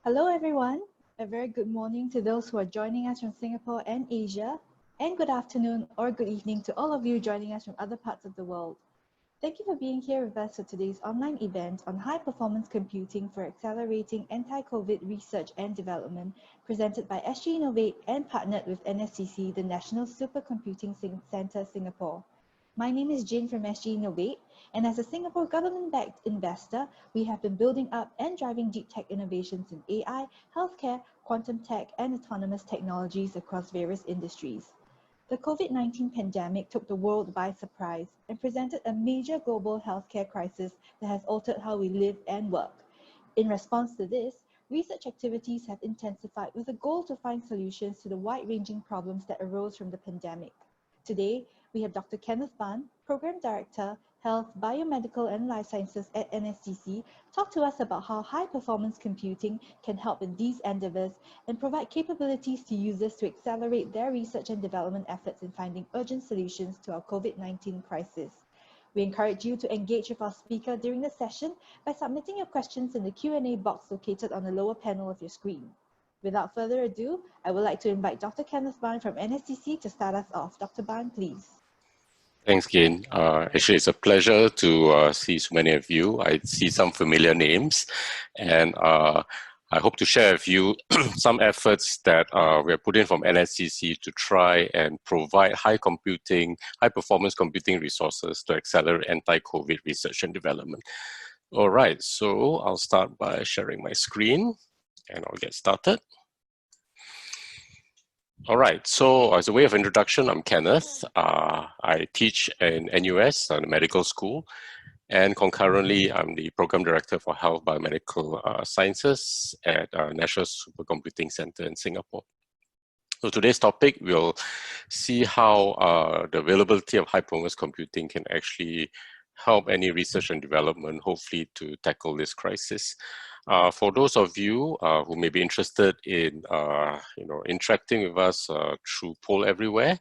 Hello everyone, a very good morning to those who are joining us from Singapore and Asia, and good afternoon or good evening to all of you joining us from other parts of the world. Thank you for being here with us for today's online event on high-performance computing for accelerating anti-COVID research and development, presented by SGInnovate and partnered with NSCC, the National Supercomputing Centre, Singapore. My name is Jin from SGInnovate, and as a Singapore government-backed investor, we have been building up and driving deep tech innovations in AI, healthcare, quantum tech, and autonomous technologies across various industries. The COVID-19 pandemic took the world by surprise and presented a major global healthcare crisis that has altered how we live and work. In response to this, research activities have intensified with a goal to find solutions to the wide-ranging problems that arose from the pandemic. Today, we have Dr. Kenneth Ban, Program Director, Health, Biomedical and Life Sciences at NSCC, talk to us about how high-performance computing can help in these endeavors and provide capabilities to users to accelerate their research and development efforts in finding urgent solutions to our COVID-19 crisis. We encourage you to engage with our speaker during the session by submitting your questions in the Q&A box located on the lower panel of your screen. Without further ado, I would like to invite Dr. Kenneth Ban from NSCC to start us off. Dr. Ban, please. Thanks, Gain. Actually, it's a pleasure to see so many of you. I see some familiar names, and I hope to share with you some efforts that we are putting from NSCC to try and provide high-performance computing resources to accelerate anti-COVID research and development. All right, so I'll start by sharing my screen, and I'll get started. All right, so as a way of introduction, I'm Kenneth. I teach in NUS, the medical school, and concurrently, I'm the Program Director for Health Biomedical Sciences at National Supercomputing Centre in Singapore. So today's topic, we'll see how the availability of high-performance computing can actually help any research and development, hopefully to tackle this crisis. For those of you who may be interested in interacting with us through Poll Everywhere,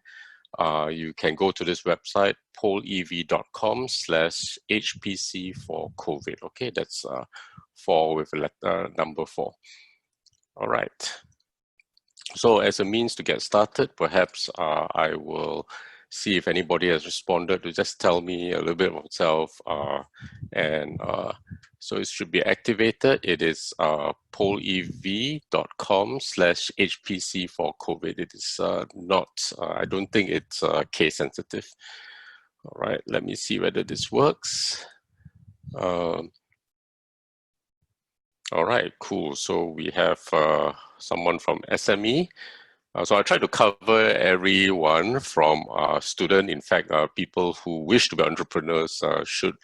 you can go to this website, pollev.com/HPC for COVID. Okay, that's 4 with a letter number 4. All right. So as a means to get started, perhaps I will see if anybody has responded to just tell me a little bit of itself. So it should be activated. It is pollev.com/HPC for COVID. It is not, I don't think it's case sensitive. All right, let me see whether this works. All right, cool. So we have someone from SME. So I try to cover everyone from student. In fact, people who wish to be entrepreneurs should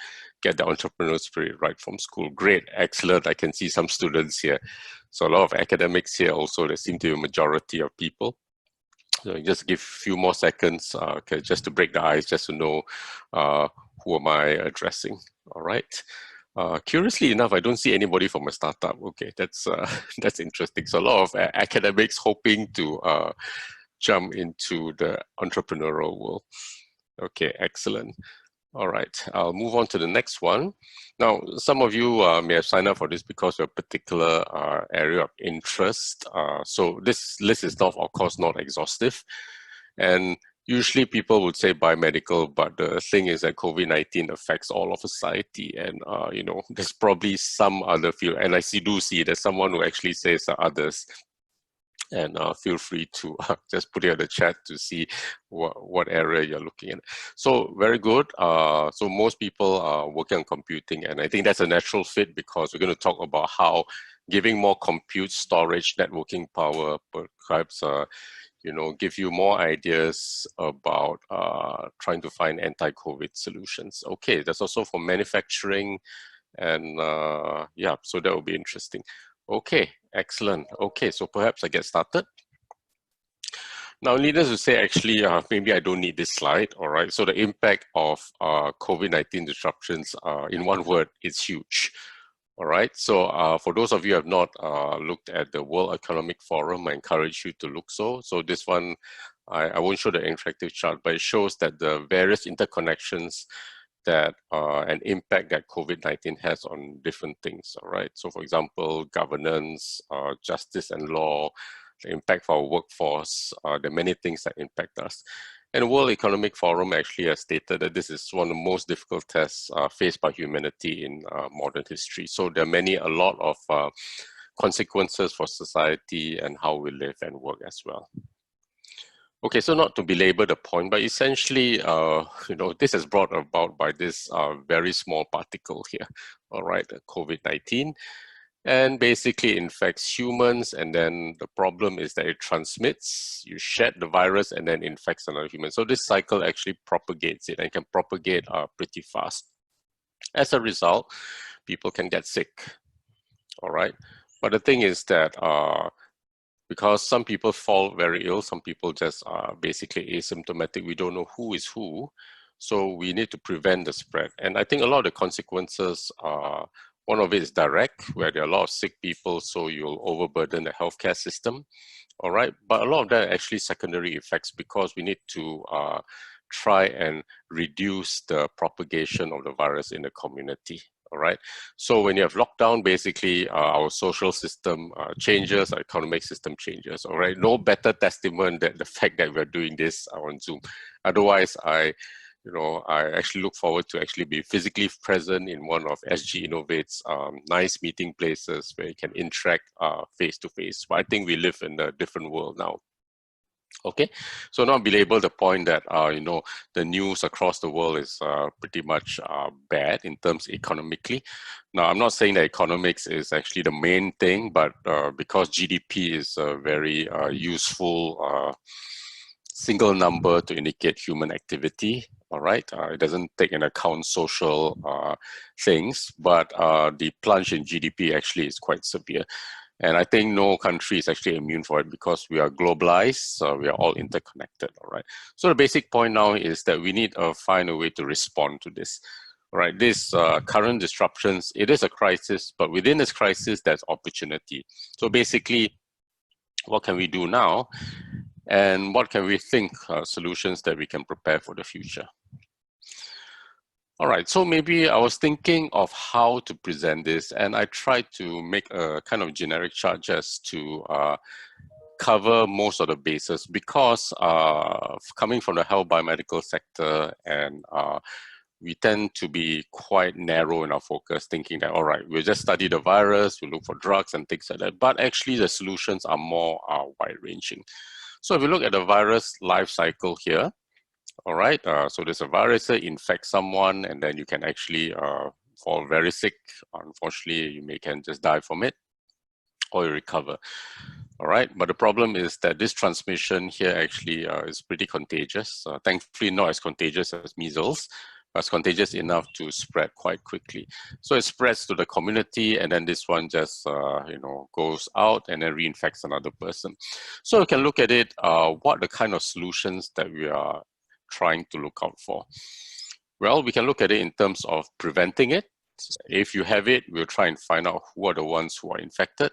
get the entrepreneurial spirit right from school. Great, excellent. I can see some students here. So a lot of academics here also. There seem to be a majority of people. So just give a few more seconds just to break the ice, just to know who am I addressing. All right. Curiously enough, I don't see anybody from a startup. Okay, that's interesting. So a lot of academics hoping to jump into the entrepreneurial world. Okay, excellent. All right, I'll move on to the next one. Now, some of you may have signed up for this because of a particular area of interest. So this list is not, of course, not exhaustive. And usually people would say biomedical, but the thing is that COVID-19 affects all of society, and there's probably some other field, and I do see there's someone who actually says others, and feel free to just put it in the chat to see what area you're looking at. So very good. So most people are working on computing, and I think that's a natural fit because we're going to talk about how giving more compute, storage, networking power, perhaps give you more ideas about trying to find anti-COVID solutions. Okay, that's also for manufacturing, and yeah, so that will be interesting. Okay, excellent. Okay, so perhaps I get started. Now, needless to say, actually, maybe I don't need this slide, all right? So the impact of COVID-19 disruptions, in one word, is huge. All right, so for those of you who have not looked at the World Economic Forum, I encourage you to look so. So this one, I won't show the interactive chart, but it shows that the various interconnections that an impact that COVID-19 has on different things, all right? So for example, governance, justice and law, the impact for our workforce, there are many things that impact us. And the World Economic Forum actually has stated that this is one of the most difficult tests faced by humanity in modern history. So there are a lot of consequences for society and how we live and work as well. Okay, so not to belabor the point, but essentially, this is brought about by this very small particle here, all right, COVID-19, and basically infects humans, and then the problem is that it transmits, you shed the virus, and then infects another human. So this cycle actually propagates it and can propagate pretty fast. As a result, people can get sick, all right? But the thing is that because some people fall very ill, some people just are basically asymptomatic. We don't know who is who. So we need to prevent the spread. And I think a lot of the consequences, one of it is direct, where there are a lot of sick people, so you'll overburden the healthcare system, all right? But a lot of that are actually secondary effects because we need to try and reduce the propagation of the virus in the community. All right. So when you have lockdown, basically our social system changes, our economic system changes. All right. No better testament than the fact that we're doing this on Zoom. Otherwise, I actually look forward to actually be physically present in one of SGInnovate's nice meeting places where you can interact face to face. But I think we live in a different world now. Okay, so not belabor the point that the news across the world is pretty much bad in terms economically. Now, I'm not saying that economics is actually the main thing, but because GDP is a very useful single number to indicate human activity, all right? It doesn't take into account social things, but the plunge in GDP actually is quite severe. And I think no country is actually immune for it because we are globalized, so we are all interconnected, all right? So the basic point now is that we need to find a way to respond to this, all right? This current disruptions, it is a crisis, but within this crisis, there's opportunity. So basically, what can we do now? And what can we think solutions that we can prepare for the future? All right, so maybe I was thinking of how to present this, and I tried to make a kind of generic chart just to cover most of the bases because coming from the health biomedical sector, and we tend to be quite narrow in our focus, thinking that, all right, we'll just study the virus, we'll look for drugs and things like that, but actually the solutions are more wide-ranging. So if you look at the virus life cycle here, all right, so there's a virus that infects someone, and then you can actually fall very sick. Unfortunately, you can just die from it, or you recover. All right, but the problem is that this transmission here actually is pretty contagious. Thankfully, not as contagious as measles, but it's contagious enough to spread quite quickly. So it spreads to the community, and then this one just goes out and then reinfects another person. So we can look at it, what the kind of solutions that we are trying to look out for. Well, we can look at it in terms of preventing it. If you have it, we'll try and find out who are the ones who are infected.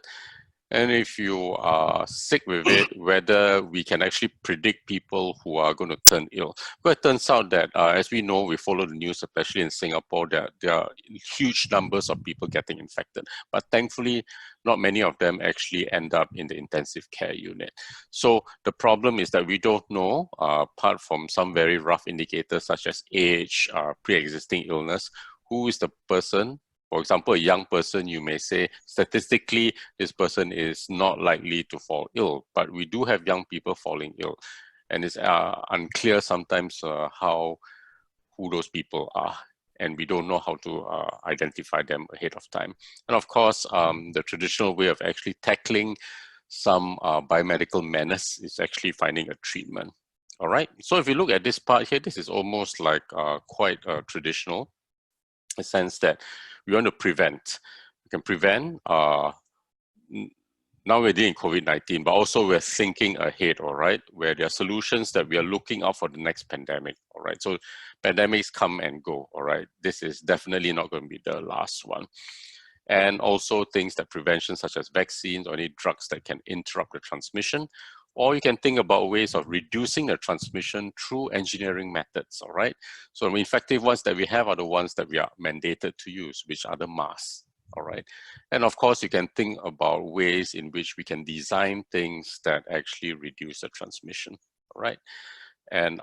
And if you are sick with it, whether we can actually predict people who are going to turn ill. But it turns out that, as we know, we follow the news, especially in Singapore, that there are huge numbers of people getting infected. But thankfully, not many of them actually end up in the intensive care unit. So the problem is that we don't know, apart from some very rough indicators such as age, pre-existing illness, who is the person. For example, a young person, you may say, statistically, this person is not likely to fall ill, but we do have young people falling ill. And it's unclear sometimes who those people are. And we don't know how to identify them ahead of time. And of course, the traditional way of actually tackling some biomedical menace is actually finding a treatment. All right, so if you look at this part here, this is almost like quite traditional, in the sense that we want to prevent. We can prevent, now we're dealing COVID-19, but also we're thinking ahead, all right, where there are solutions that we are looking out for the next pandemic, all right? So pandemics come and go, all right? This is definitely not going to be the last one. And also things that prevention, such as vaccines or any drugs that can interrupt the transmission, Or you can think about ways of reducing the transmission through engineering methods, all right? So the effective ones that we have are the ones that we are mandated to use, which are the masks, all right? And of course, you can think about ways in which we can design things that actually reduce the transmission, all right? And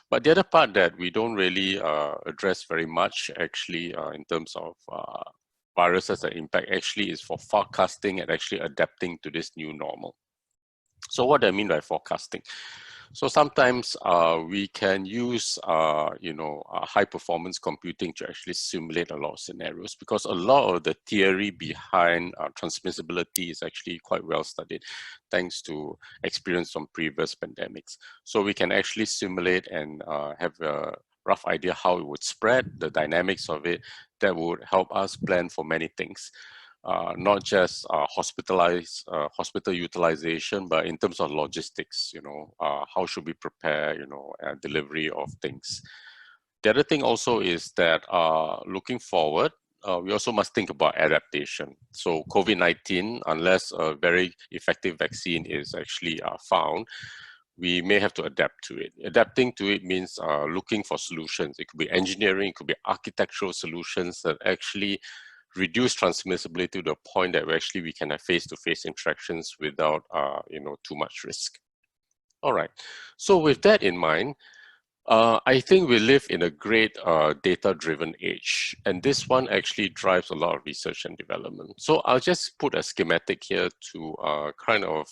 but the other part that we don't really address very much actually in terms of viruses that impact actually is for forecasting and actually adapting to this new normal. So what do I mean by forecasting? So sometimes we can use, high performance computing to actually simulate a lot of scenarios, because a lot of the theory behind transmissibility is actually quite well studied, thanks to experience from previous pandemics. So we can actually simulate and have a rough idea how it would spread, the dynamics of it, that would help us plan for many things. Not just hospital utilization, but in terms of logistics, how should we prepare, delivery of things. The other thing also is that looking forward, we also must think about adaptation. So COVID-19, unless a very effective vaccine is actually found, we may have to adapt to it. Adapting to it means looking for solutions. It could be engineering, it could be architectural solutions that actually reduce transmissibility to the point that we can have face-to-face interactions without too much risk. All right, so with that in mind, I think we live in a great data-driven age, and this one actually drives a lot of research and development. So I'll just put a schematic here to kind of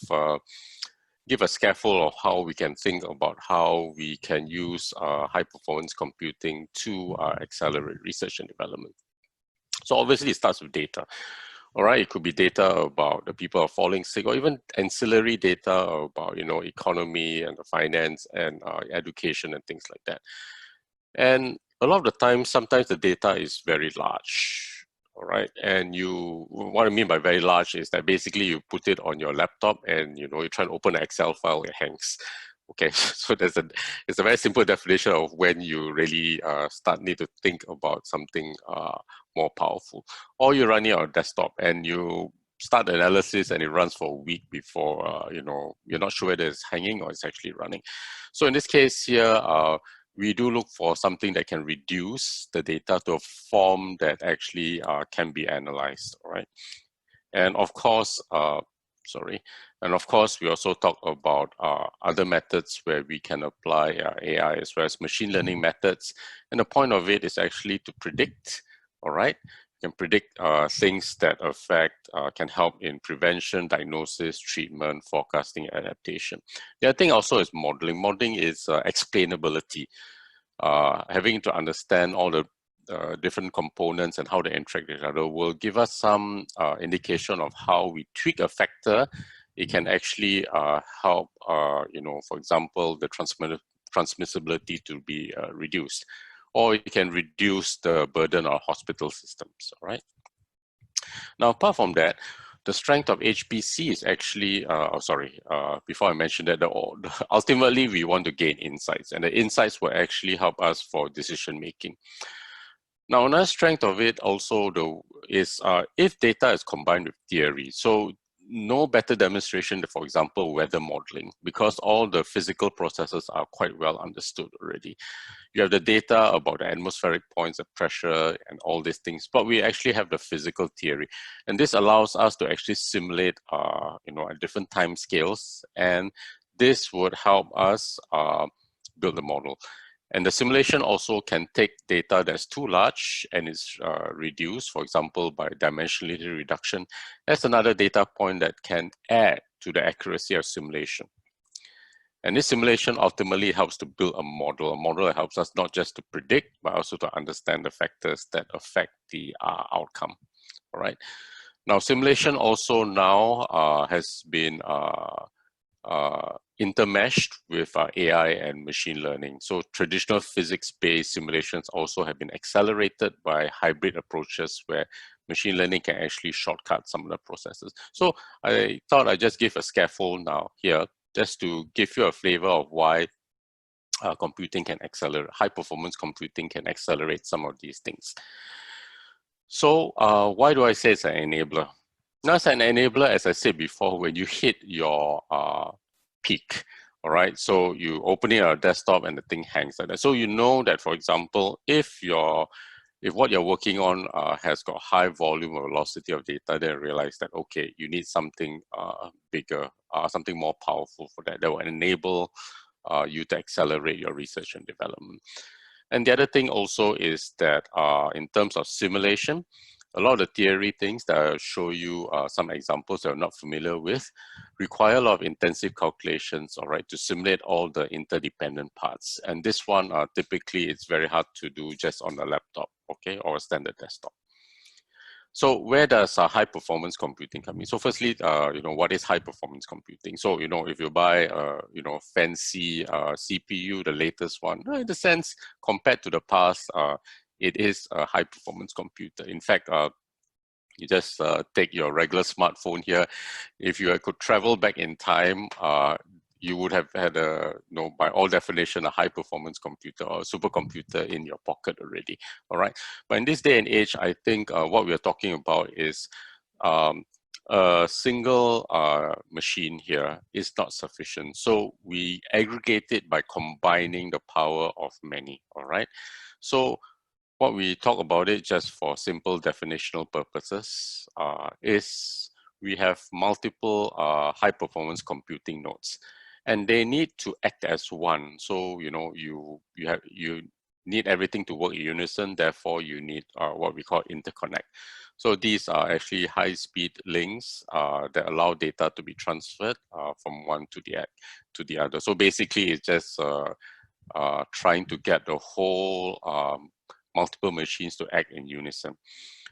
give a scaffold of how we can think about how we can use high-performance computing to accelerate research and development. So obviously it starts with data, all right? It could be data about the people are falling sick, or even ancillary data about, economy and the finance and education and things like that. And a lot of the time, sometimes the data is very large, all right? And what I mean by very large is that basically you put it on your laptop and, you try and open an Excel file, it hangs. Okay, so it's a very simple definition of when you really need to think about something more powerful. Or you run it on a desktop and you start the analysis and it runs for a week before, you're not sure whether it's hanging or it's actually running. So in this case here, we do look for something that can reduce the data to a form that actually can be analyzed, all right? And of course, we also talk about other methods where we can apply AI as well as machine learning methods. And the point of it is actually to predict, all right? You can predict things that can help in prevention, diagnosis, treatment, forecasting, adaptation. The other thing also is modeling. Modeling is explainability. Having to understand all the different components and how they interact with each other will give us some indication of how we tweak a factor. It can actually help, for example, the transmissibility to be reduced, or it can reduce the burden on hospital systems, all right? Now, apart from that, the strength of HPC is actually, before I mention that, ultimately we want to gain insights, and the insights will actually help us for decision making. Now, another strength of it also is if data is combined with theory. So no better demonstration, for example, weather modeling, because all the physical processes are quite well understood already. You have the data about the atmospheric points, the pressure, and all these things, but we actually have the physical theory. And this allows us to actually simulate, at different time scales, and this would help us build a model. And the simulation also can take data that's too large and is reduced, for example, by dimensionality reduction. That's another data point that can add to the accuracy of simulation. And this simulation ultimately helps to build a model that helps us not just to predict, but also to understand the factors that affect the outcome, all right? Now, simulation also now has been intermeshed with AI and machine learning. So traditional physics-based simulations also have been accelerated by hybrid approaches where machine learning can actually shortcut some of the processes. So I thought I'd just give a scaffold now here, just to give you a flavor of why computing can accelerate, high-performance computing can accelerate some of these things. So why do I say it's an enabler? Now, as an enabler, as I said before, when you hit your peak. All right, so you open it on a desktop and the thing hangs like that. So you know that, for example, if what you're working on has got high volume or velocity of data, then realize that, okay, you need something bigger, something more powerful for that will enable you to accelerate your research and development. And the other thing also is that in terms of simulation, a lot of the theory things that I'll show you some examples that you're not familiar with require a lot of intensive calculations, all right, to simulate all the interdependent parts. And this one, typically, it's very hard to do just on a laptop, okay, or a standard desktop. So where does high performance computing come in? So firstly, what is high performance computing? So, if you buy, fancy CPU, the latest one, in the sense, compared to the past, it is a high performance computer. In fact, you just take your regular smartphone here. If you could travel back in time, you would have had by all definition, a high performance computer or a supercomputer in your pocket already, all right? But in this day and age, I think what we are talking about is a single machine here is not sufficient. So we aggregate it by combining the power of many, all right? So what we talk about it just for simple definitional purposes is we have multiple high performance computing nodes, and they need to act as one. So you need everything to work in unison. Therefore, you need what we call interconnect. So these are actually high speed links that allow data to be transferred from one to the other. So basically, it's just trying to get the whole multiple machines to act in unison.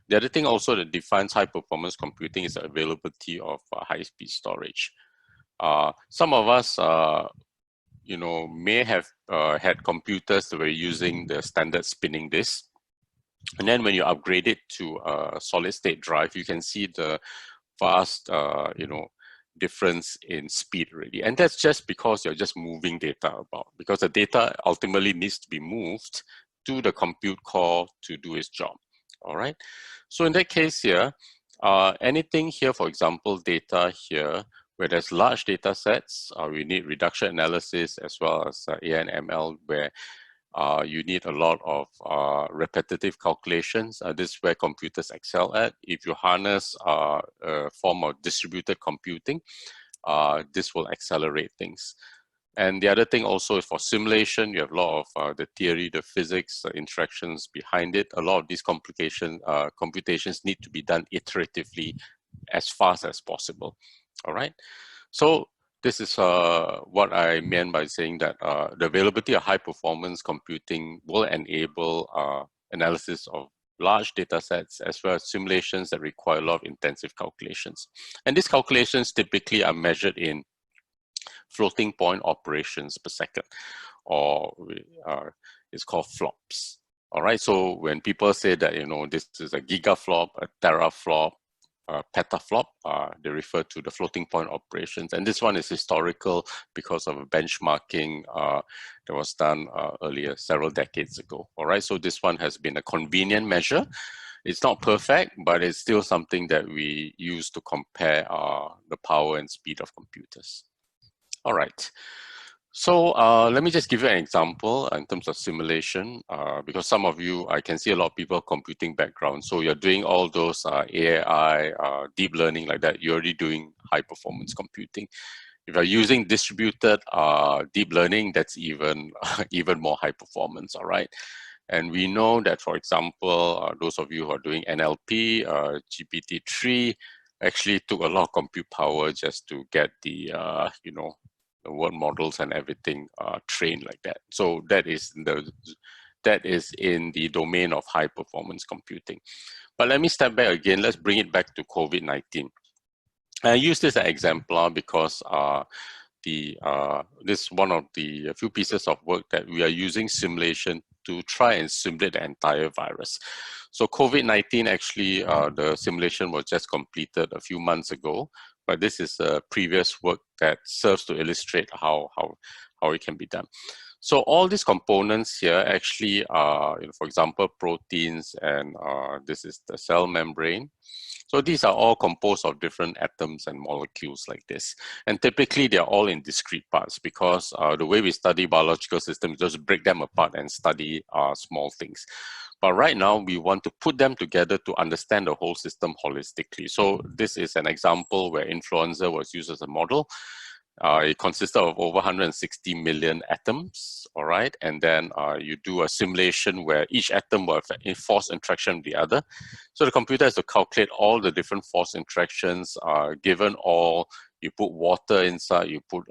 The other thing also that defines high performance computing is the availability of high speed storage. Some of us, may have had computers that were using the standard spinning disk. And then when you upgrade it to a solid state drive, you can see the vast, difference in speed already. And that's just because you're just moving data about, because the data ultimately needs to be moved to the compute core to do its job, all right? So in that case here, anything here, for example, data here, where there's large data sets, we need reduction analysis as well as AI and ML, where you need a lot of repetitive calculations. This is where computers excel at. If you harness a form of distributed computing, this will accelerate things. And the other thing also is for simulation, you have a lot of the theory, the physics, interactions behind it. A lot of these computations need to be done iteratively as fast as possible, all right? So this is what I meant by saying that the availability of high performance computing will enable analysis of large data sets as well as simulations that require a lot of intensive calculations. And these calculations typically are measured in floating point operations per second, or it's called flops. All right, so when people say that, this is a gigaflop, a teraflop, petaflop, they refer to the floating point operations. And this one is historical because of a benchmarking that was done earlier, several decades ago. All right, so this one has been a convenient measure. It's not perfect, but it's still something that we use to compare the power and speed of computers. All right. So let me just give you an example in terms of simulation, because some of you, I can see a lot of people computing background. So you're doing all those AI, deep learning like that, you're already doing high performance computing. If you're using distributed deep learning, that's even more high performance, all right? And we know that, for example, those of you who are doing NLP, GPT-3, actually took a lot of compute power just to get the, the word models and everything trained like that. So that is in the domain of high performance computing. But let me step back again. Let's bring it back to COVID-19. I use this as an example because this is one of the few pieces of work that we are using simulation to try and simulate the entire virus. So COVID-19, actually, the simulation was just completed a few months ago, but this is a previous work that serves to illustrate how it can be done. So all these components here actually are, for example, proteins, and this is the cell membrane. So these are all composed of different atoms and molecules like this. And typically they're all in discrete parts because the way we study biological systems, just break them apart and study small things. But right now we want to put them together to understand the whole system holistically. So this is an example where influenza was used as a model. It consisted of over 160 million atoms, all right? And then you do a simulation where each atom will have a force interaction with the other. So the computer has to calculate all the different force interactions, given all, you put water inside, you put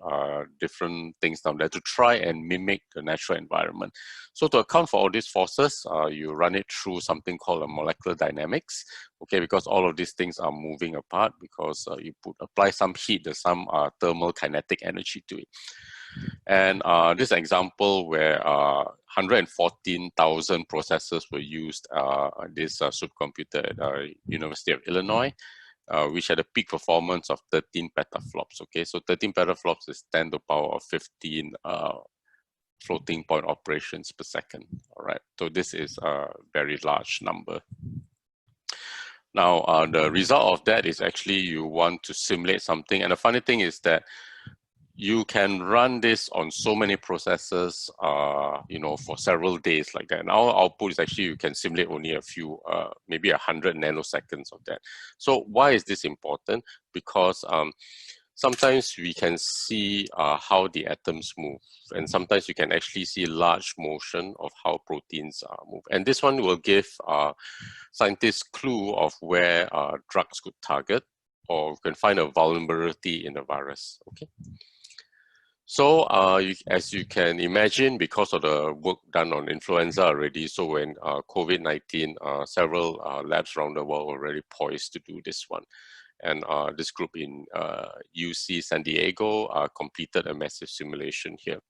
different things down there to try and mimic the natural environment. So to account for all these forces, you run it through something called a molecular dynamics, okay, because all of these things are moving apart because you apply some heat, there's some thermal kinetic energy to it. And this example where 114,000 processors were used this supercomputer at University of Illinois, which had a peak performance of 13 petaflops. Okay, so 13 petaflops is 10 to the power of 15 floating point operations per second. All right, so this is a very large number. Now, the result of that is actually you want to simulate something. And the funny thing is that you can run this on so many processors, you know, for several days like that. And our output is actually, you can simulate only a few, maybe 100 nanoseconds of that. So why is this important? Because sometimes we can see how the atoms move. And sometimes you can actually see large motion of how proteins move. And this one will give scientists clue of where drugs could target, or can find a vulnerability in the virus, okay? So as you can imagine, because of the work done on influenza already, so when COVID-19, several labs around the world were already poised to do this one. And this group in UC San Diego completed a massive simulation here.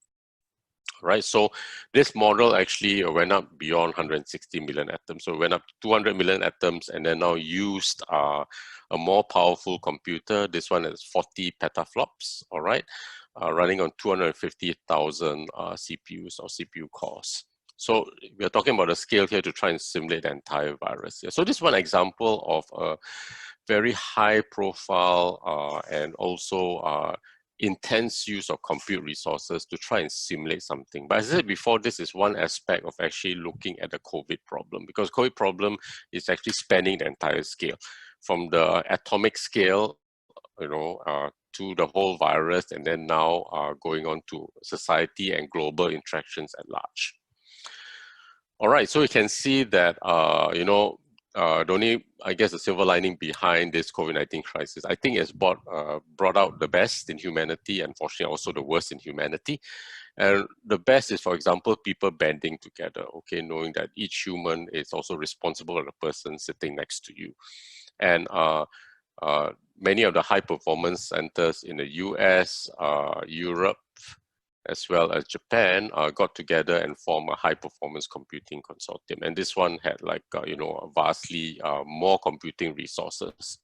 Right, so this model actually went up beyond 160 million atoms. So it went up to 200 million atoms, and then now used a more powerful computer. This one is 40 petaflops, all right, running on 250,000 CPUs or CPU cores. So we're talking about a scale here to try and simulate the entire virus. Yeah. So this is one example of a very high profile and also intense use of compute resources to try and simulate something. But as I said before, this is one aspect of actually looking at the COVID problem, because COVID problem is actually spanning the entire scale, from the atomic scale, you know, to the whole virus, and then now going on to society and global interactions at large. All right, so you can see that, you know, the only, I guess, the silver lining behind this COVID-19 crisis, I think it's brought out the best in humanity, unfortunately also the worst in humanity. And the best is, for example, people banding together, okay, knowing that each human is also responsible for the person sitting next to you. And many of the high performance centers in the US, Europe, as well as Japan got together and formed a high performance computing consortium. And this one had like, you know, vastly more computing resources.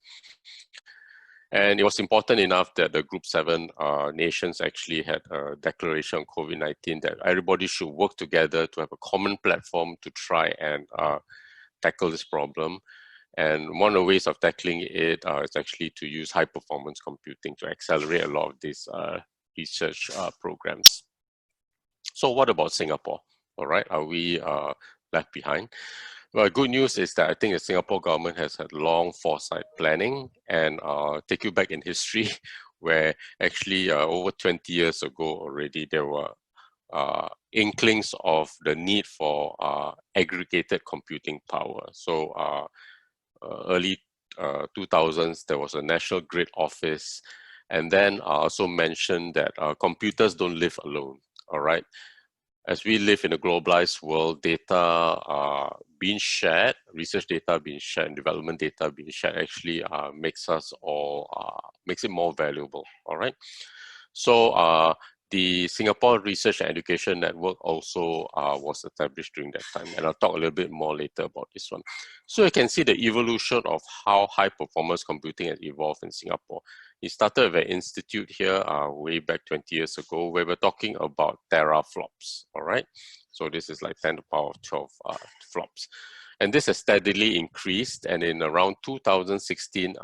And it was important enough that the Group 7 nations actually had a declaration on COVID-19 that everybody should work together to have a common platform to try and tackle this problem. And one of the ways of tackling it is actually to use high performance computing to accelerate a lot of these research programs. So what about Singapore? All right, are we left behind? Well, good news is that I think the Singapore government has had long foresight planning, and take you back in history where actually over 20 years ago already there were inklings of the need for aggregated computing power. So early 2000s, there was a National Grid Office. And then I also mentioned that computers don't live alone, all right? As we live in a globalized world, data being shared, research data being shared, and development data being shared actually makes us all, makes it more valuable, all right? So the Singapore Research and Education Network also was established during that time. And I'll talk a little bit more later about this one. So you can see the evolution of how high performance computing has evolved in Singapore. It started with an institute here way back 20 years ago, where we're talking about teraflops, all right? So this is like 10 to the power of 12 flops. And this has steadily increased, and in around 2016,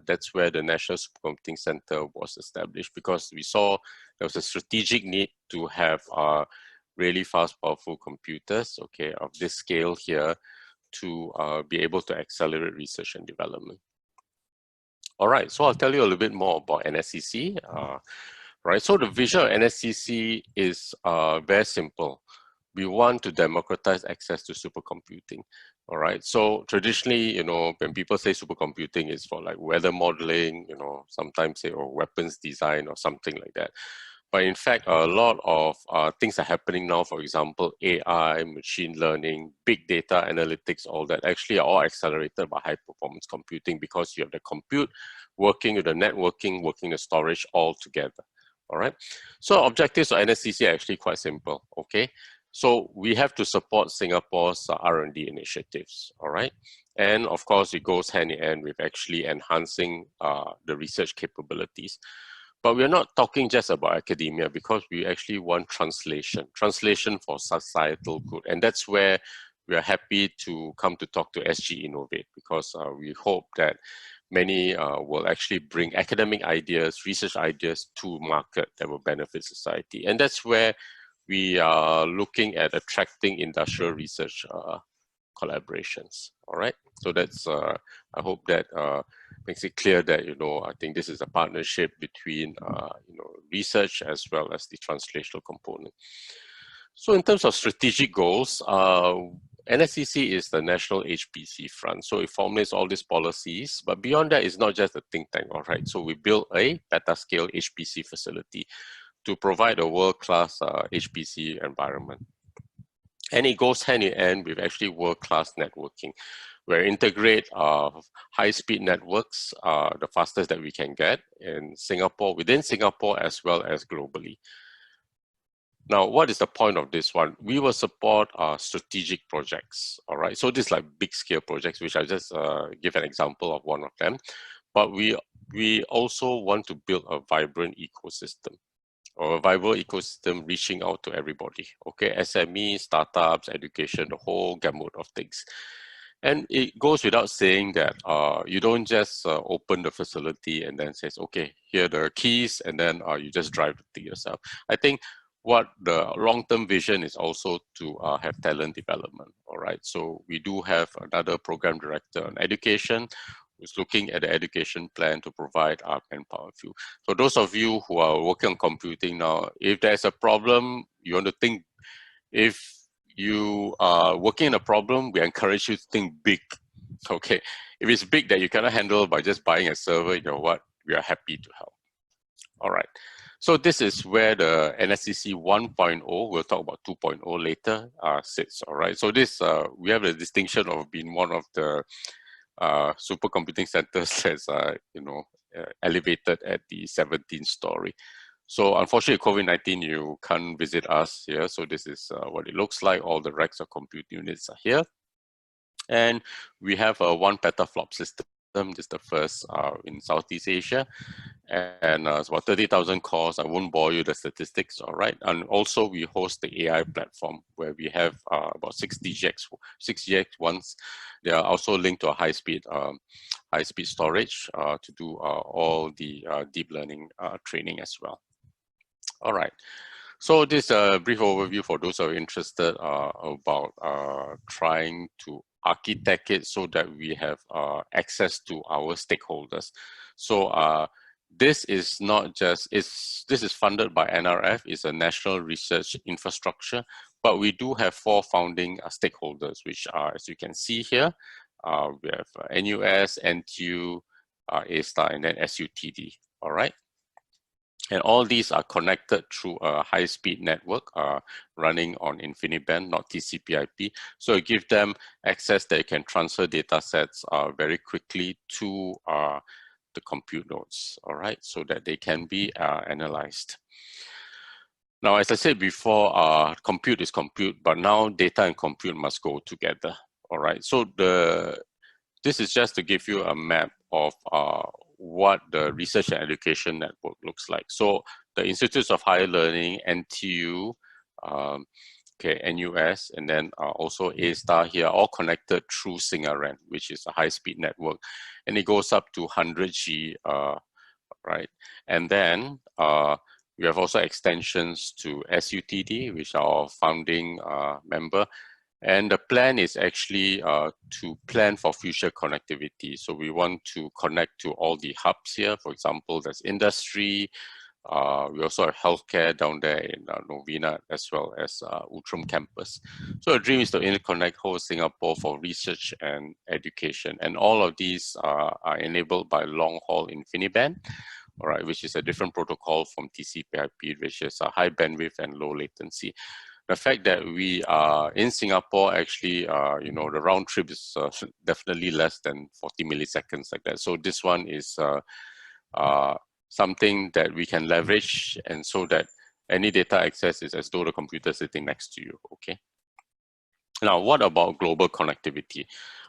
that's where the National Supercomputing Centre was established, because we saw there was a strategic need to have really fast, powerful computers, okay, of this scale here, to be able to accelerate research and development. All right, so I'll tell you a little bit more about NSCC. Right, so the vision of NSCC is very simple. We want to democratize access to supercomputing. All right, so traditionally, you know, when people say supercomputing, it's for like weather modeling, you know, sometimes say, or weapons design or something like that. But in fact, a lot of things are happening now. For example, AI, machine learning, big data analytics, all that actually are all accelerated by high performance computing, because you have the compute working with the networking, working the storage all together. All right. So objectives of NSCC are actually quite simple. Okay. So we have to support Singapore's R&D initiatives. All right. And of course, it goes hand in hand with actually enhancing the research capabilities. But we're not talking just about academia, because we actually want translation for societal good. And that's where we are happy to come to talk to SGInnovate, because we hope that many will actually bring academic ideas, research ideas to market that will benefit society. And that's where we are looking at attracting industrial research collaborations. All right. So that's, I hope that makes it clear that, you know, I think this is a partnership between, you know, research as well as the translational component. So in terms of strategic goals, NSCC is the national HPC front. So it formulates all these policies, but beyond that, it's not just a think tank, all right? So we built a petascale HPC facility to provide a world-class HPC environment. And it goes hand in hand with actually world-class networking, where integrate high-speed networks, the fastest that we can get in Singapore, within Singapore, as well as globally. Now, what is the point of this one? We will support strategic projects, all right? So this is like big scale projects, which I just give an example of one of them. But we also want to build a vibrant ecosystem, or a vibrant ecosystem reaching out to everybody, okay? SME, startups, education, the whole gamut of things. And it goes without saying that you don't just open the facility and then says, okay, here are the keys, and then you just drive the thing yourself. I think what the long-term vision is also to have talent development, all right? So we do have another program director on education who's looking at the education plan to provide our manpower fuel. So those of you who are working on computing now, if there's a problem, you want to think, if you are working on a problem, we encourage you to think big, okay? If it's big that you cannot handle by just buying a server, you know what, we are happy to help. All right. So this is where the NSCC 1.0, we'll talk about 2.0 later, sits, all right? So this, we have the distinction of being one of the supercomputing centers that's, you know, elevated at the 17th story. So unfortunately, COVID-19, you can't visit us here. So this is what it looks like. All the racks of compute units are here. And we have a 1 petaflop system. This is the first in Southeast Asia. And it's about 30,000 cores. I won't bore you the statistics, all right? And also we host the AI platform where we have about 6 DGX ones. They are also linked to a high-speed storage to do all the deep learning training as well. All right. So this is a brief overview for those who are interested about trying to architect it so that we have access to our stakeholders. So this is not just, this is funded by NRF, it's a national research infrastructure, but we do have 4 founding stakeholders, which are, as you can see here, we have NUS, NTU, A-STAR, and then SUTD, all right? And all these are connected through a high-speed network running on InfiniBand, not TCP/IP. So it gives them access that you can transfer data sets very quickly to the compute nodes, all right, so that they can be analyzed. Now, as I said before, compute is compute, but now data and compute must go together, all right? So this is just to give you a map of what the research and education network looks like. So the Institutes of Higher Learning, NTU, okay, NUS, and then also A-star here, all connected through SingRAN, which is a high-speed network, and it goes up to 100G, right? And then we have also extensions to SUTD, which are our founding member. And the plan is actually to plan for future connectivity. So we want to connect to all the hubs here. For example, there's industry. We also have healthcare down there in Novena, as well as Outram campus. So the dream is to interconnect whole Singapore for research and education. And all of these are enabled by long-haul InfiniBand, all right, which is a different protocol from TCP/IP, which is a high bandwidth and low latency. The fact that we are in Singapore, actually, you know, the round trip is definitely less than 40 milliseconds like that. So this one is something that we can leverage, and so that any data access is as though the computer is sitting next to you, okay? Now, what about global connectivity?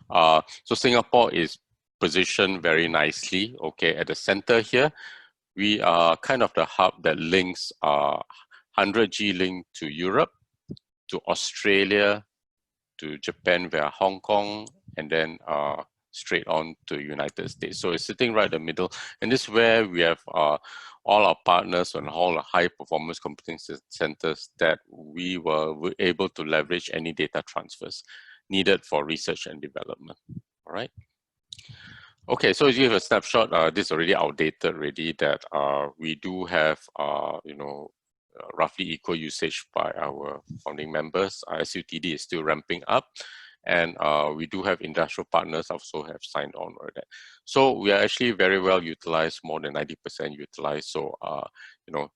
So Singapore is positioned very nicely, okay, at the center here. We are kind of the hub that links 100G link to Europe, to Australia, to Japan via Hong Kong, and then straight on to United States. So it's sitting right in the middle. And this is where we have all our partners and all the high performance computing centers that we were able to leverage any data transfers needed for research and development, all right? Okay, so to give a snapshot, this is already outdated already, that we do have, you know, roughly equal usage by our founding members. SUTD is still ramping up, and we do have industrial partners also have signed on with that. So we are actually very well utilized, more than 90% utilized. So, you know,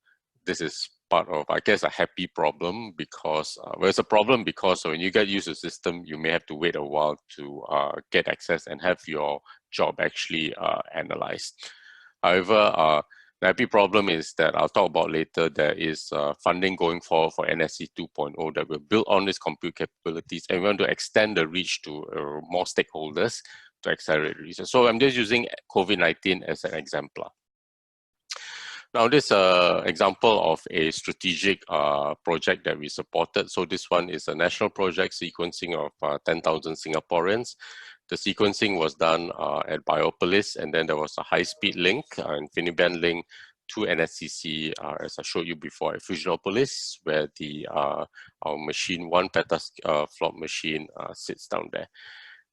this is part of, I guess, a happy problem, because, well, it's a problem because when you get used to the system, you may have to wait a while to get access and have your job actually analyzed. However, the happy problem is that I'll talk about later. There is funding going forward for NSC 2.0 that will build on these compute capabilities, and we want to extend the reach to more stakeholders to accelerate research. So I'm just using COVID-19 as an exemplar. Now, this example of a strategic project that we supported. So this one is a national project sequencing of 10,000 Singaporeans. The sequencing was done at Biopolis, and then there was a high-speed link, InfiniBand link, to NSCC, as I showed you before, at Fusionopolis, where the our machine, one petaflop machine, sits down there.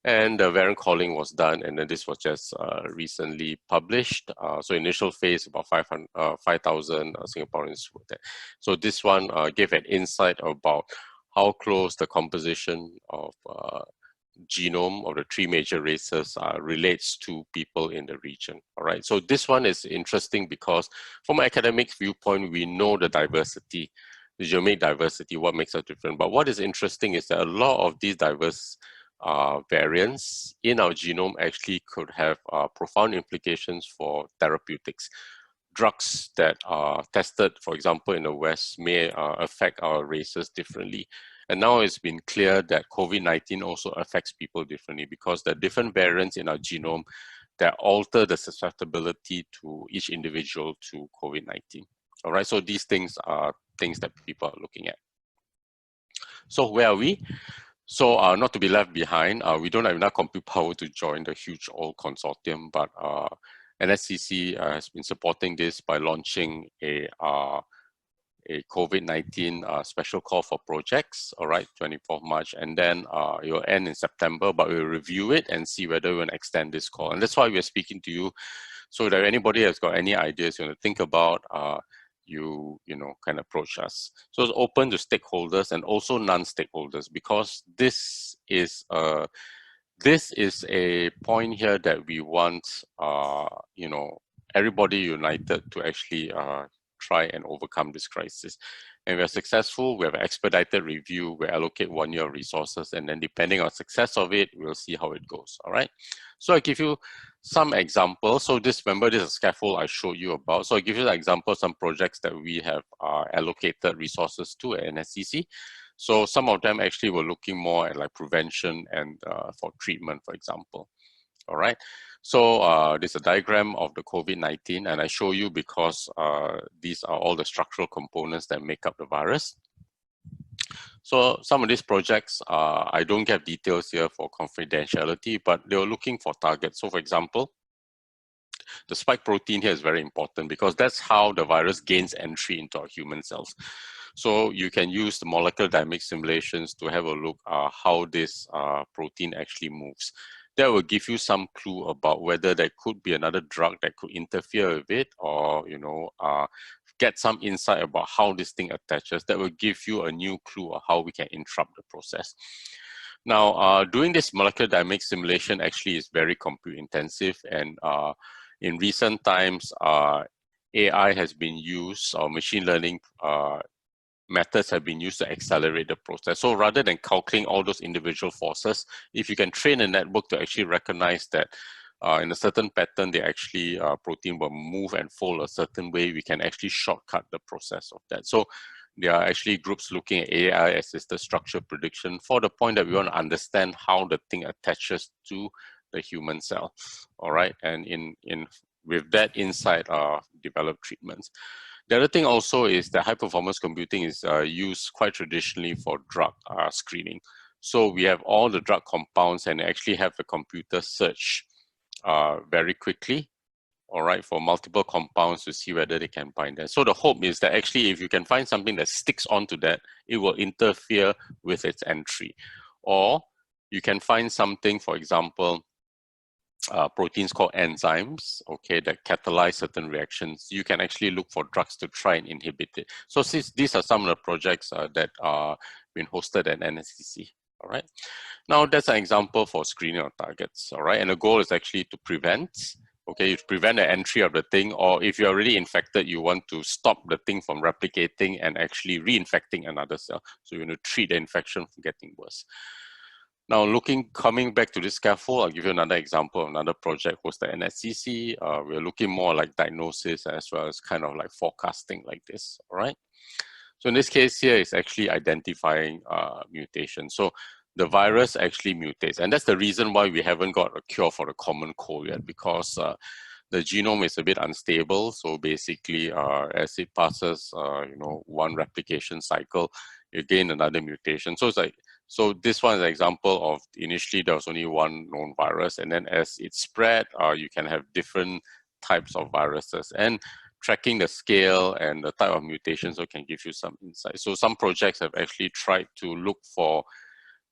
And the variant calling was done, and then this was just recently published. So initial phase, about 5,000 Singaporeans were there. So this one gave an insight about how close the composition of genome of the three major races relates to people in the region. All right, so this one is interesting because from an academic viewpoint, we know the diversity, the genomic diversity, what makes us different. But what is interesting is that a lot of these diverse variants in our genome actually could have profound implications for therapeutics. Drugs that are tested, for example, in the West may affect our races differently. And now it's been clear that COVID-19 also affects people differently, because there are different variants in our genome that alter the susceptibility to each individual to COVID-19. All right, so these things are things that people are looking at. So where are we? So not to be left behind, we don't have enough compute power to join the huge old consortium, but NSCC has been supporting this by launching a COVID-19 special call for projects, all right, 24th March, and then it will end in September, but we'll review it and see whether we want to extend this call. And that's why we're speaking to you, so that anybody has got any ideas you want to think about, you know, can approach us. So it's open to stakeholders and also non-stakeholders, because this is a point here that we want, you know, everybody united to actually try and overcome this crisis. And we are successful, we have an expedited review, we allocate 1 year of resources, and then depending on success of it, we'll see how it goes, all right? So I give you some examples. So this, remember, this is a scaffold I showed you about. So I give you an example of some projects that we have allocated resources to at NSCC. So some of them actually were looking more at like prevention and for treatment, for example. All right. So this is a diagram of the COVID-19, and I show you because these are all the structural components that make up the virus. So some of these projects, I don't have details here for confidentiality, but they were looking for targets. So for example, the spike protein here is very important because that's how the virus gains entry into our human cells. So you can use the molecular dynamic simulations to have a look how this protein actually moves. That will give you some clue about whether there could be another drug that could interfere with it, or get some insight about how this thing attaches. That will give you a new clue of how we can interrupt the process. Now, doing this molecular dynamic simulation actually is very compute intensive, and in recent times, AI has been used, or machine learning methods have been used to accelerate the process. So rather than calculating all those individual forces, if you can train a network to actually recognize that in a certain pattern, they actually protein will move and fold a certain way, we can actually shortcut the process of that. So there are actually groups looking at AI-assisted structure prediction for the point that we want to understand how the thing attaches to the human cell. All right, and with that insight, develop treatments. The other thing also is that high performance computing is used quite traditionally for drug screening. So we have all the drug compounds and actually have the computer search very quickly, all right, for multiple compounds to see whether they can bind that. So the hope is that actually if you can find something that sticks onto that, it will interfere with its entry. Or you can find something, for example, proteins called enzymes, okay, that catalyze certain reactions. You can actually look for drugs to try and inhibit it. So these are some of the projects that are being hosted at NSCC, all right. Now that's an example for screening of targets, all right, and the goal is actually to prevent, okay, to prevent the entry of the thing, or if you're already infected, you want to stop the thing from replicating and actually reinfecting another cell. So you want to treat the infection from getting worse. Now, coming back to this scaffold, I'll give you another example of another project hosted at NSCC. We're looking more like diagnosis as well as kind of like forecasting like this, all right? So in this case here, it's actually identifying mutations. So the virus actually mutates, and that's the reason why we haven't got a cure for the common cold yet, because the genome is a bit unstable. So basically, as it passes, one replication cycle, you gain another mutation. So it's like, so this one is an example of initially there was only one known virus, and then as it spread, you can have different types of viruses, and tracking the scale and the type of mutations so can give you some insight. So some projects have actually tried to look for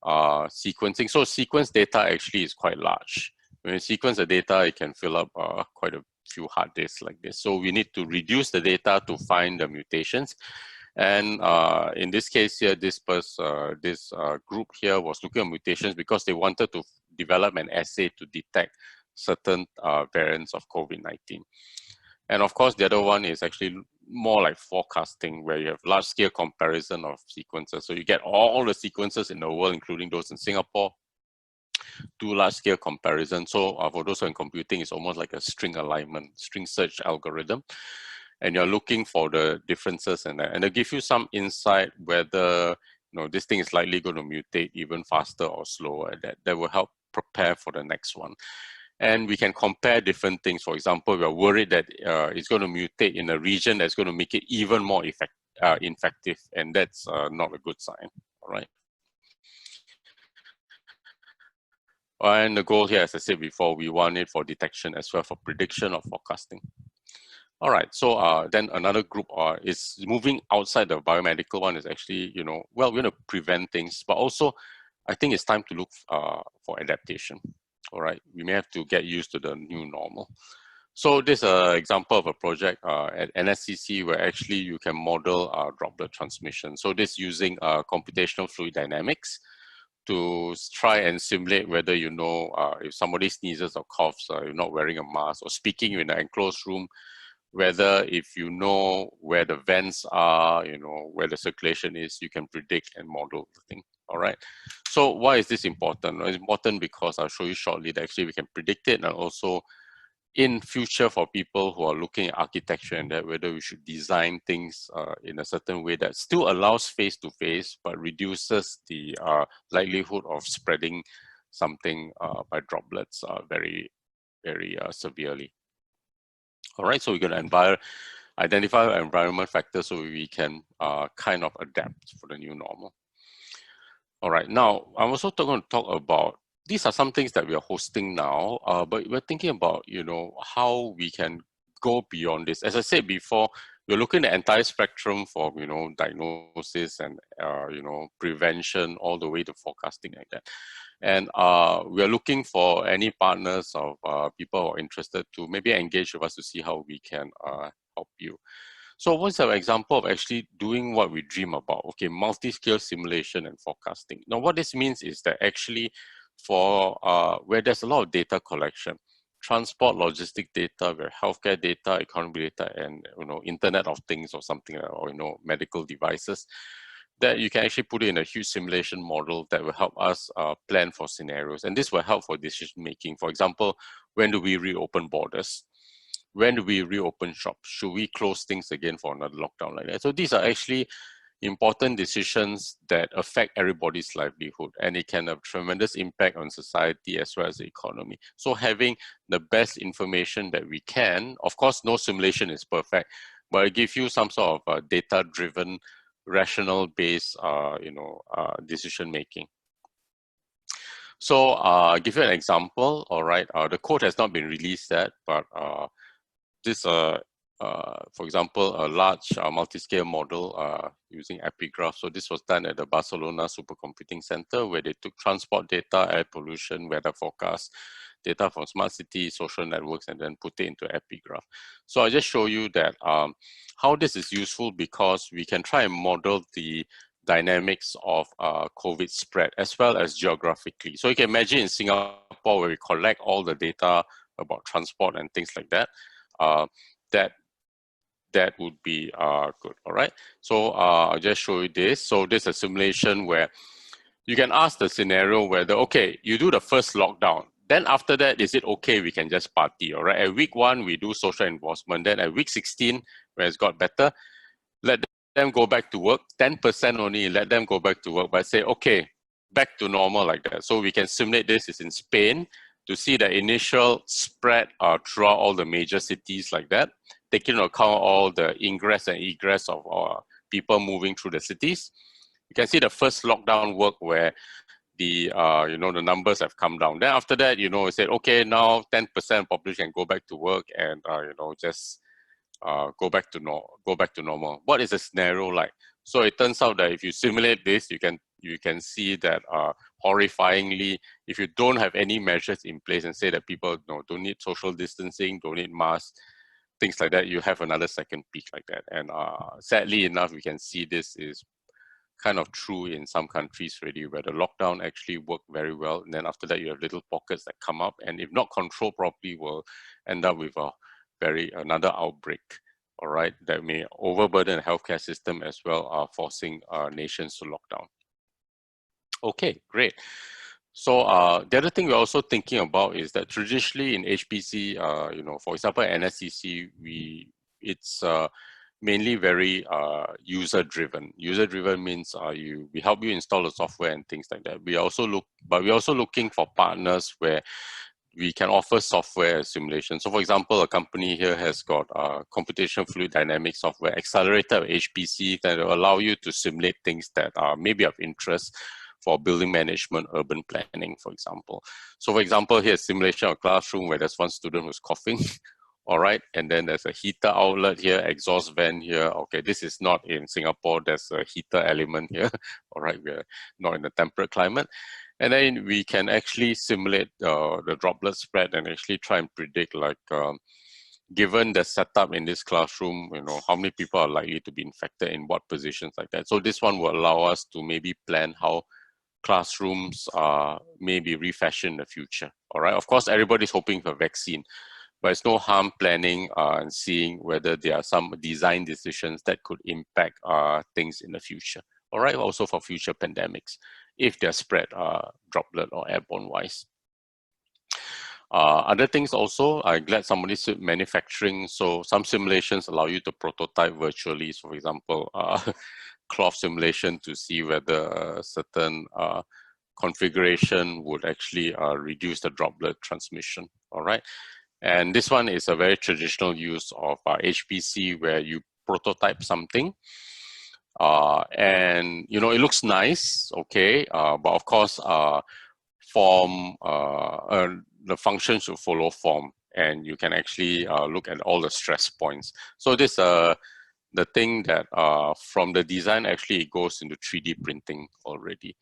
sequencing. So sequence data actually is quite large. When you sequence the data, it can fill up quite a few hard disks like this. So we need to reduce the data to find the mutations. And in this case here, this group here was looking at mutations because they wanted to develop an assay to detect certain variants of COVID-19. And of course, the other one is actually more like forecasting, where you have large-scale comparison of sequences. So you get all the sequences in the world, including those in Singapore, do large-scale comparison. So for those who are in computing, it's almost like a string alignment, string search algorithm. And you're looking for the differences in that. And it'll give you some insight whether this thing is likely going to mutate even faster or slower. That will help prepare for the next one. And we can compare different things. For example, we're worried that it's going to mutate in a region that's going to make it even more infective, and that's not a good sign, all right? And the goal here, as I said before, we want it for detection as well for prediction or forecasting. All right, so then another group is moving outside the biomedical one is actually, well, we're going to prevent things, but also I think it's time to look for adaptation. All right, we may have to get used to the new normal. So this is an example of a project at NSCC where actually you can model droplet transmission. So this using computational fluid dynamics to try and simulate whether if somebody sneezes or coughs, you're not wearing a mask, or speaking in an enclosed room, whether if you know where the vents are, where the circulation is, you can predict and model the thing. All right. So why is this important? It's important because I'll show you shortly that actually we can predict it, and also in future for people who are looking at architecture and that whether we should design things in a certain way that still allows face-to-face but reduces the likelihood of spreading something by droplets very, very severely. All right, so we're going to identify environment factors so we can kind of adapt for the new normal. All right, now I'm also going to talk about, these are some things that we are hosting now, but we're thinking about, how we can go beyond this. As I said before, we're looking at the entire spectrum from, diagnosis and, prevention all the way to forecasting like that. And we are looking for any partners of people who are interested to maybe engage with us to see how we can help you. So what's an example of actually doing what we dream about? Okay, multi-scale simulation and forecasting. Now, what this means is that actually for where there's a lot of data collection, transport, logistic data, where healthcare data, economy data, and Internet of Things or something, or medical devices, that you can actually put it in a huge simulation model that will help us plan for scenarios. And this will help for decision making. For example, when do we reopen borders? When do we reopen shops? Should we close things again for another lockdown like that? So these are actually important decisions that affect everybody's livelihood, and it can have tremendous impact on society as well as the economy. So having the best information that we can, of course, no simulation is perfect, but it gives you some sort of data-driven, rational-based, decision making. So I'll give you an example. All right, the code has not been released yet, but this, for example, a large multi-scale model using epigraph. So this was done at the Barcelona Supercomputing Centre, where they took transport data, air pollution, weather forecast, data from smart cities, social networks, and then put it into epigraph. So I'll just show you that how this is useful, because we can try and model the dynamics of COVID spread as well as geographically. So you can imagine in Singapore, where we collect all the data about transport and things like that, that would be good. All right, so I'll just show you this. So this is a simulation where you can ask the scenario whether, okay, you do the first lockdown, then after that, is it okay we can just party? All right, at week 1 we do social enforcement, then at week 16 when it's got better, let them go back to work. 10% only, let them go back to work, but say, okay, back to normal like that. So we can simulate this. Is in Spain, to see the initial spread throughout all the major cities like that, taking into account all the ingress and egress of people moving through the cities. You can see the first lockdown work where the the numbers have come down. Then after that, it said, okay, now 10% population can go back to work and just go back to normal. What is the scenario like? So it turns out that if you simulate this, you can see that horrifyingly, if you don't have any measures in place and say that people don't need social distancing, don't need masks, things like that, you have another second peak like that. And sadly enough, we can see this is kind of true in some countries already, where the lockdown actually worked very well. And then after that, you have little pockets that come up, and if not controlled properly, will end up with another outbreak. All right, that may overburden the healthcare system as well, forcing nations to lock down. Okay, great. So the other thing we're also thinking about is that traditionally in HPC, for example, NSCC, it's mainly very user-driven. User-driven means we help you install the software and things like that. We're also looking for partners where we can offer software simulation. So for example, a company here has got computational fluid dynamics software, accelerator of HPC, that will allow you to simulate things that are maybe of interest for building management, urban planning, for example. So for example, here's a simulation of a classroom where there's one student who's coughing, all right, and then there's a heater outlet here, exhaust vent here. Okay, this is not in Singapore, there's a heater element here, all right, we're not in a temperate climate. And then we can actually simulate the droplet spread and actually try and predict, like, given the setup in this classroom, how many people are likely to be infected in what positions like that. So this one will allow us to maybe plan how classrooms may be refashioned in the future. All right. Of course, everybody's hoping for a vaccine, but it's no harm planning and seeing whether there are some design decisions that could impact things in the future. All right. Also for future pandemics, if they're spread droplet or airborne wise. Other things also, I'm glad somebody said manufacturing. So some simulations allow you to prototype virtually. So for example, cloth simulation to see whether a certain configuration would actually reduce the droplet transmission. All right. And this one is a very traditional use of HPC, where you prototype something. And you know, it looks nice, okay, but of course, form, the function should follow form, and you can actually look at all the stress points. So this the thing that from the design actually it goes into 3D printing already.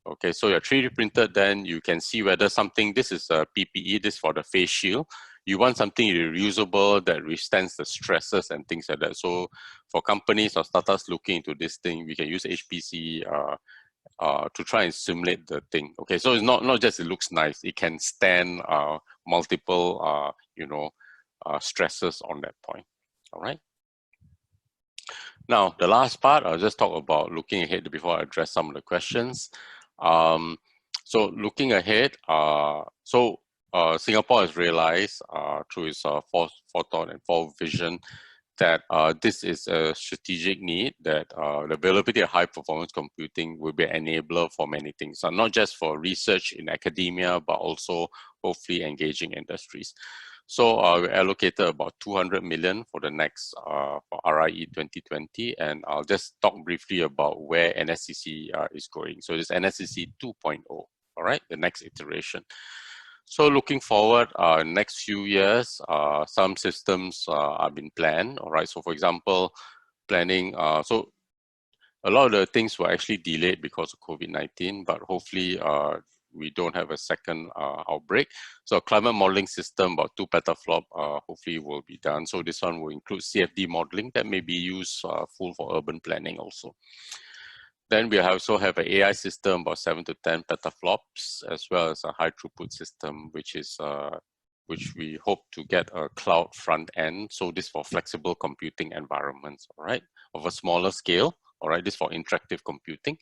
Okay, so you're 3D printed, then you can see whether something, this is a PPE, this for the face shield. You want something reusable that withstands the stresses and things like that. So for companies or startups looking into this thing, we can use HPC to try and simulate the thing. Okay, so it's not just it looks nice, it can stand multiple, you know, stresses on that point, all right? Now, the last part, I'll just talk about looking ahead before I address some of the questions. So looking ahead, Singapore has realized through its forethought and forward vision that this is a strategic need, that the availability of high performance computing will be an enabler for many things, not just for research in academia, but also hopefully engaging industries. So we allocated about 200 million for the next for RIE 2020, and I'll just talk briefly about where NSCC is going. So this NSCC 2.0, all right, the next iteration. So looking forward, next few years, some systems have been planned, all right? So for example, planning, so a lot of the things were actually delayed because of COVID-19, but hopefully we don't have a second outbreak. So a climate modeling system, about 2 petaflop, hopefully will be done. So this one will include CFD modeling that may be used full for urban planning also. Then we also have an AI system, about 7 to 10 petaflops, as well as a high throughput system, which is which we hope to get a cloud front end. So this for flexible computing environments, all right, of a smaller scale, all right, this for interactive computing.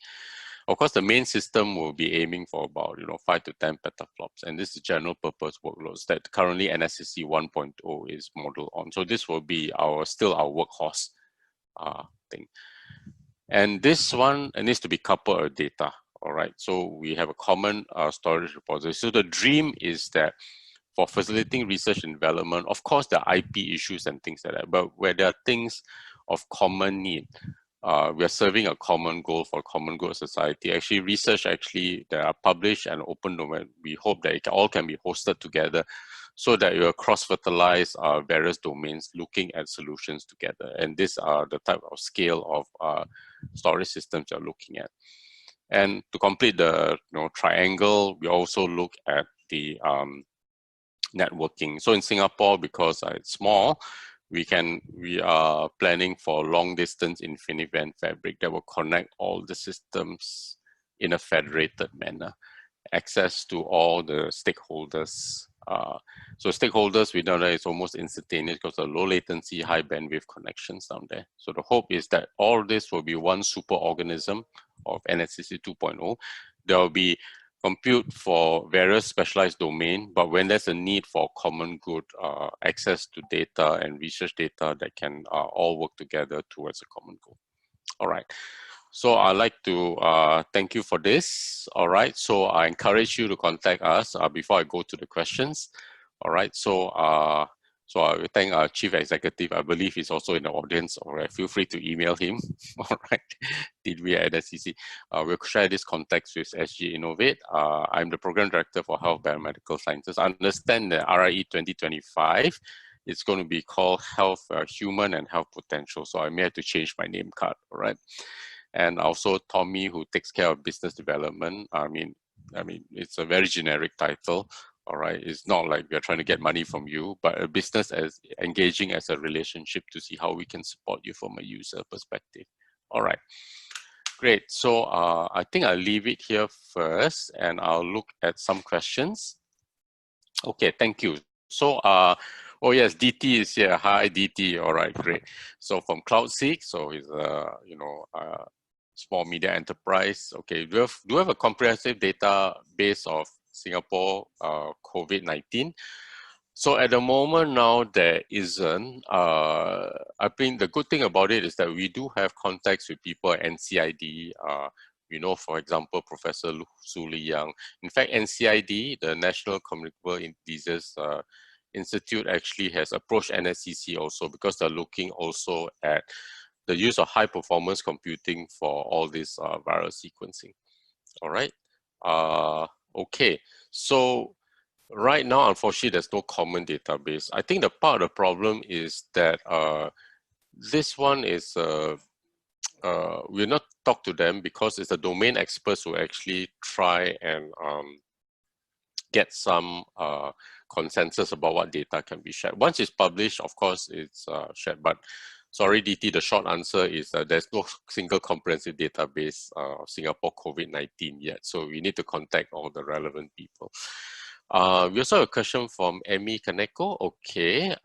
Of course, the main system will be aiming for about 5 to 10 petaflops, and this is general purpose workloads that currently NSCC 1.0 is modeled on. So this will be still our workhorse thing. And this one needs to be coupled with data, all right? So we have a common storage repository. So the dream is that for facilitating research and development, of course, there are IP issues and things like that, but where there are things of common need, we are serving a common goal for a common good society. Actually, research that are published and open domain, we hope that it all can be hosted together so that you cross-fertilize various domains looking at solutions together. And these are the type of scale of storage systems you're looking at. And to complete the triangle, we also look at the networking. So in Singapore, because it's small, we are planning for long distance InfiniBand fabric that will connect all the systems in a federated manner, access to all the stakeholders. So stakeholders, we know that it's almost instantaneous because of low latency, high bandwidth connections down there. So the hope is that all this will be one super organism of NSCC 2.0. There will be compute for various specialized domain, but when there's a need for common good, access to data and research data that can all work together towards a common goal. All right. So I'd like to thank you for this. All right. So I encourage you to contact us before I go to the questions. All right. So so I will thank our chief executive. I believe he's also in the audience. All right. Feel free to email him. All right. Did we at NSCC? We'll share this context with SGInnovate. I'm the program director for Health Biomedical Sciences. I understand that RIE 2025 it's going to be called Health Human and Health Potential. So I may have to change my name card. All right. And also Tommy, who takes care of business development. I mean, it's a very generic title. All right, it's not like we're trying to get money from you, but a business as engaging as a relationship to see how we can support you from a user perspective. All right, great. So I think I'll leave it here first, and I'll look at some questions. Okay, thank you. So, oh yes, DT is here. Hi, DT. All right, great. So from CloudSeek, so he's small media enterprise. Okay, do you have a comprehensive database of Singapore COVID-19? So at the moment now there isn't. I think the good thing about it is that we do have contacts with people at NCID. We know, for example, Professor Su Li Yang. In fact, NCID, the National Communicable Diseases Institute, actually has approached NSCC also because they're looking also at the use of high performance computing for all this viral sequencing. All right. Okay. So right now, unfortunately, there's no common database. I think the part of the problem is that this one is we'll not talk to them because it's the domain experts who actually try and get some consensus about what data can be shared. Once it's published, of course, it's shared. But sorry, DT, the short answer is there's no single comprehensive database of Singapore COVID-19 yet. So we need to contact all the relevant people. We also have a question from Emmy Kaneko. Okay.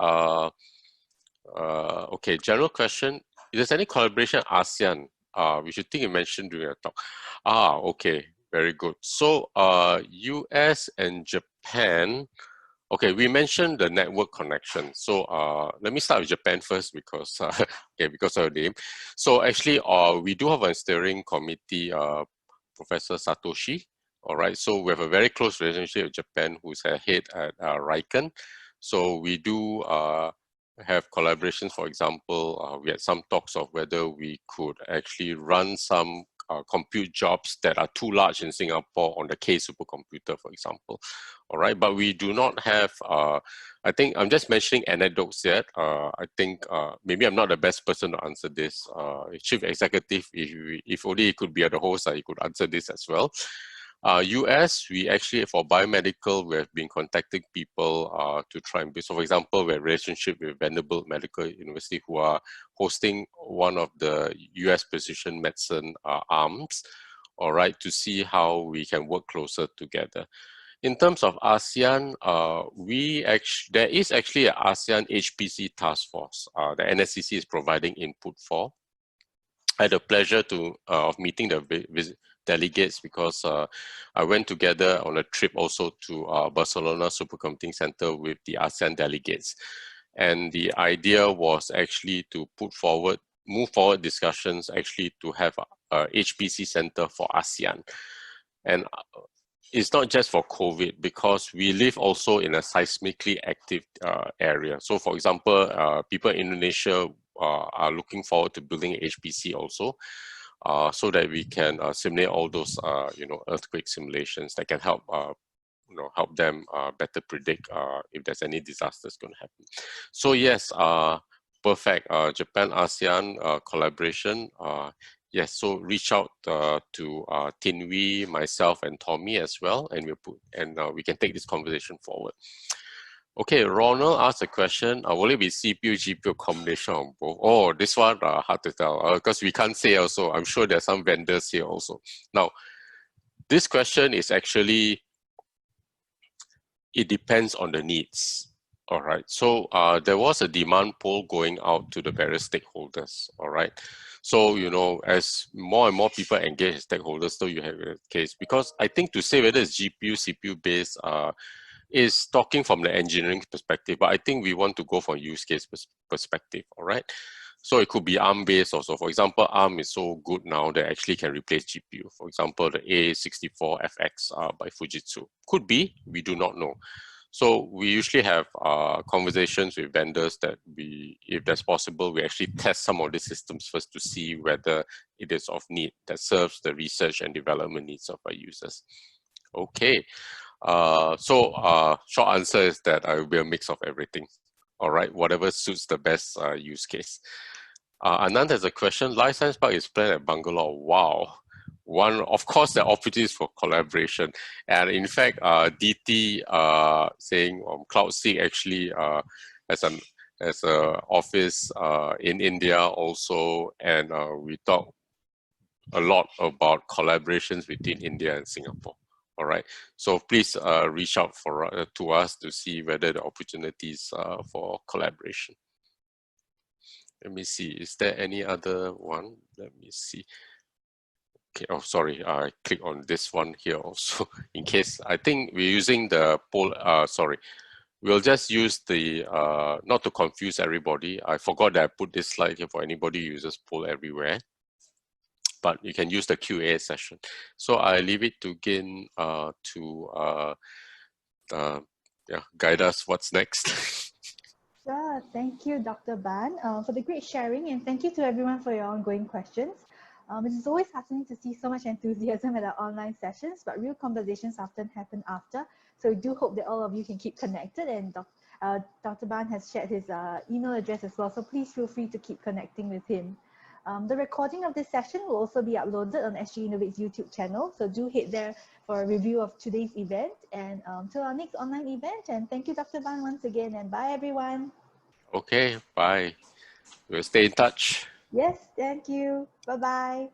Okay, general question. Is there any collaboration ASEAN? Which you think you mentioned during your talk. Okay, very good. So US and Japan, okay, we mentioned the network connection. So let me start with Japan first because, okay, because of the name. So actually, we do have a steering committee, Professor Satoshi. All right, so we have a very close relationship with Japan, who's a head at RICAN. So we do have collaborations. For example, we had some talks of whether we could actually run some compute jobs that are too large in Singapore on the K supercomputer, for example. All right, but we do not have, I think I'm just mentioning anecdotes yet. I think maybe I'm not the best person to answer this. Chief Executive, if only he could be at the host, he could answer this as well. US, we actually, for biomedical, we have been contacting people to try and build. So for example, we have a relationship with Vanderbilt Medical University who are hosting one of the US precision medicine arms, all right, to see how we can work closer together. In terms of ASEAN, there is actually an ASEAN HPC task force the NSCC is providing input for. I had the pleasure of meeting the delegates because I went together on a trip also to Barcelona Supercomputing Centre with the ASEAN delegates. And the idea was actually to move forward discussions actually to have a HPC center for ASEAN. And it's not just for COVID because we live also in a seismically active area. So for example, people in Indonesia are looking forward to building HPC also. So that we can simulate all those, earthquake simulations that can help, help them better predict if there's any disasters going to happen. So yes, perfect. Japan ASEAN collaboration. Yes, so reach out to Tin Wee, myself, and Tommy as well, and we can take this conversation forward. Okay, Ronald asked a question. Will it be CPU, GPU combination of both? Oh, this one hard to tell because we can't say also. I'm sure there's some vendors here also. Now, this question is actually, it depends on the needs. All right, so there was a demand poll going out to the various stakeholders. All right, so as more and more people engage as stakeholders, so you have a case because I think to say whether it's GPU, CPU based is talking from the engineering perspective, but I think we want to go from use case perspective, all right? So it could be ARM-based also. For example, ARM is so good now that actually can replace GPU. For example, the A64FX by Fujitsu. Could be, we do not know. So we usually have conversations with vendors that if that's possible, we actually test some of the systems first to see whether it is of need that serves the research and development needs of our users. Okay. Short answer is that I will be a mix of everything. All right, whatever suits the best use case. Anand has a question. Life Science Park is planned at Bangalore. Wow. Of course, there are opportunities for collaboration. And in fact, DT saying CloudSeek actually has an office in India also. And we talk a lot about collaborations between India and Singapore. All right, so please reach out to us to see whether the opportunities for collaboration. Let me see, is there any other one? Let me see. Okay, oh, sorry, I click on this one here also in case. I think we're using the poll, sorry. We'll just use the, not to confuse everybody. I forgot that I put this slide here for anybody who uses poll everywhere. But you can use the QA session. So I leave it to Gin to guide us what's next. Sure. Thank you, Dr. Ban, for the great sharing, and thank you to everyone for your ongoing questions. It is always heartening to see so much enthusiasm at our online sessions, but real conversations often happen after. So we do hope that all of you can keep connected, and Dr. Ban has shared his email address as well, so please feel free to keep connecting with him. The recording of this session will also be uploaded on SGInnovate's YouTube channel, so do head there for a review of today's event and till our next online event. And thank you, Dr. Ban, once again, and bye, everyone. Okay, bye. We'll stay in touch. Yes, thank you. Bye-bye.